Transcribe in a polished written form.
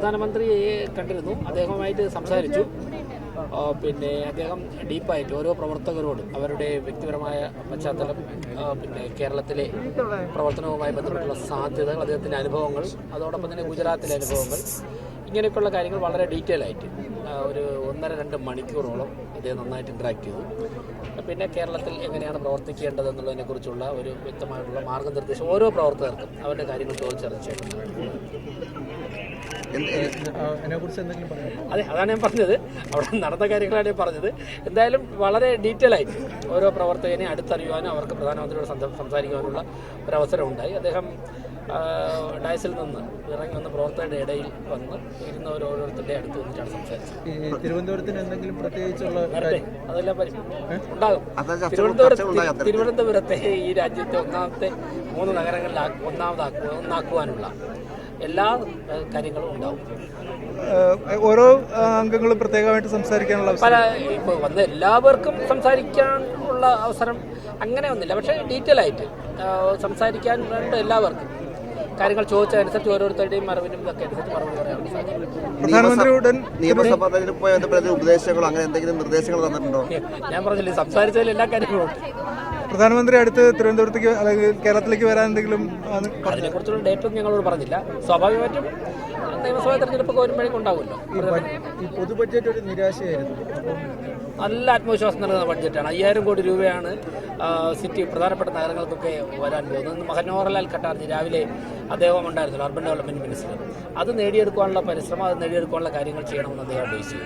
പ്രധാനമന്ത്രിയെ കണ്ടിരുന്നു, അദ്ദേഹവുമായിട്ട് സംസാരിച്ചു. പിന്നെ അദ്ദേഹം ഡീപ്പായിട്ട് ഓരോ പ്രവർത്തകരോടും അവരുടെ വ്യക്തിപരമായ പശ്ചാത്തലം, പിന്നെ കേരളത്തിലെ പ്രവർത്തനവുമായി ബന്ധപ്പെട്ടുള്ള സാധ്യതകൾ, അദ്ദേഹത്തിൻ്റെ അനുഭവങ്ങൾ, അതോടൊപ്പം തന്നെ ഗുജറാത്തിലെ അനുഭവങ്ങൾ, ഇങ്ങനെയൊക്കെയുള്ള കാര്യങ്ങൾ വളരെ ഡീറ്റെയിൽ ആയിട്ട് ഒരു 1.5-2 മണിക്കൂറോളം അദ്ദേഹം നന്നായിട്ട് ഇൻട്രാക്ട് ചെയ്തു. പിന്നെ കേരളത്തിൽ എങ്ങനെയാണ് പ്രവർത്തിക്കേണ്ടത് എന്നുള്ളതിനെക്കുറിച്ചുള്ള ഒരു വ്യക്തമായിട്ടുള്ള മാർഗ്ഗനിർദ്ദേശം ഓരോ പ്രവർത്തകർക്കും അവരുടെ കാര്യങ്ങൾ ചോദിച്ചറിയിച്ചിട്ടുണ്ട്. അതെ, അതാണ് ഞാൻ പറഞ്ഞത്. അവിടെ നടന്ന കാര്യങ്ങളാണ് ഞാൻ പറഞ്ഞത്. എന്തായാലും വളരെ ഡീറ്റെയിൽ ആയിട്ട് ഓരോ പ്രവർത്തകനെ അടുത്തറിയുവാനും അവർക്ക് പ്രധാനമന്ത്രിയോട് സംസാരിക്കുവാനുള്ള ഒരവസരം ഉണ്ടായി. അദ്ദേഹം ഡയസിൽ നിന്ന് ഇറങ്ങി വന്ന പ്രവർത്തകരുടെ ഇടയിൽ വന്ന് ഇരുന്നവർ ഓരോരുത്തരുടെ അടുത്ത് വന്നിട്ടാണ് സംസാരിച്ചത്. തിരുവനന്തപുരത്തിന് എന്തെങ്കിലും പ്രത്യേകിച്ചുള്ള അതെല്ലാം ഉണ്ടാകും. തിരുവനന്തപുരത്തെ ഈ രാജ്യത്തെ ഒന്നാമത്തെ 3 നഗരങ്ങളിൽ ഒന്നാക്കുവാനുള്ള എല്ലാ കാര്യങ്ങളും ഉണ്ടാവും. ഓരോ അംഗങ്ങളും പ്രത്യേകമായിട്ട് സംസാരിക്കാനുള്ള പല ഇപ്പോൾ വന്ന എല്ലാവർക്കും സംസാരിക്കാനുള്ള അവസരം അങ്ങനെ ഒന്നുമില്ല. പക്ഷേ ഡീറ്റെയിൽ ആയിട്ട് സംസാരിക്കാൻ വേണ്ട എല്ലാവർക്കും കാര്യങ്ങൾ ചോദിച്ചതനുസരിച്ച് ഓരോരുത്തരുടെയും അറിവിനും ഇതൊക്കെ അനുസരിച്ച് മറുപടി പറയാൻ സാധിക്കും. പ്രധാനമന്ത്രിയുടെ നിയമസഭാ തെരഞ്ഞെടുപ്പുമായി ബന്ധപ്പെട്ട ഉപദേശങ്ങളോ അങ്ങനെ എന്തെങ്കിലും നിർദ്ദേശങ്ങൾ തന്നിട്ടുണ്ടോ? ഞാൻ പറഞ്ഞില്ലേ, സംസാരിച്ചതിൽ എല്ലാ കാര്യങ്ങളും ഉണ്ട്. പ്രധാനമന്ത്രി അടുത്ത് തിരുവനന്തപുരത്തേക്ക് അല്ലെങ്കിൽ കേരളത്തിലേക്ക് വരാൻ എന്തെങ്കിലും അതിനെക്കുറിച്ചുള്ള ഡേറ്റൊന്നും ഞങ്ങളോട് പറഞ്ഞില്ല. സ്വാഭാവികമായിട്ടും നിയമസഭാ തെരഞ്ഞെടുപ്പൊക്കെ വരുമ്പോഴേക്കും ഉണ്ടാവുമല്ലോ. ഈ പൊതു ബഡ്ജറ്റ് ഒരു നിരാശയായിരുന്നു. നല്ല ആത്മവിശ്വാസം നൽകുന്ന ബഡ്ജറ്റാണ്. 5000 കോടി രൂപയാണ് സിറ്റി പ്രധാനപ്പെട്ട നഗരങ്ങൾക്കൊക്കെ വരാൻ പോകുന്നത്. മനോഹർലാൽ ഖട്ടാർജി രാവിലെ അദ്ദേഹം ഉണ്ടായിരുന്നല്ലോ, അർബൻ ഡെവലപ്മെന്റ് മിനിസ്റ്റർ. അത് നേടിയെടുക്കാനുള്ള പരിശ്രമം, അത് നേടിയെടുക്കാനുള്ള കാര്യങ്ങൾ ചെയ്യണമെന്ന് അദ്ദേഹം ഉദ്ദേശിച്ചു.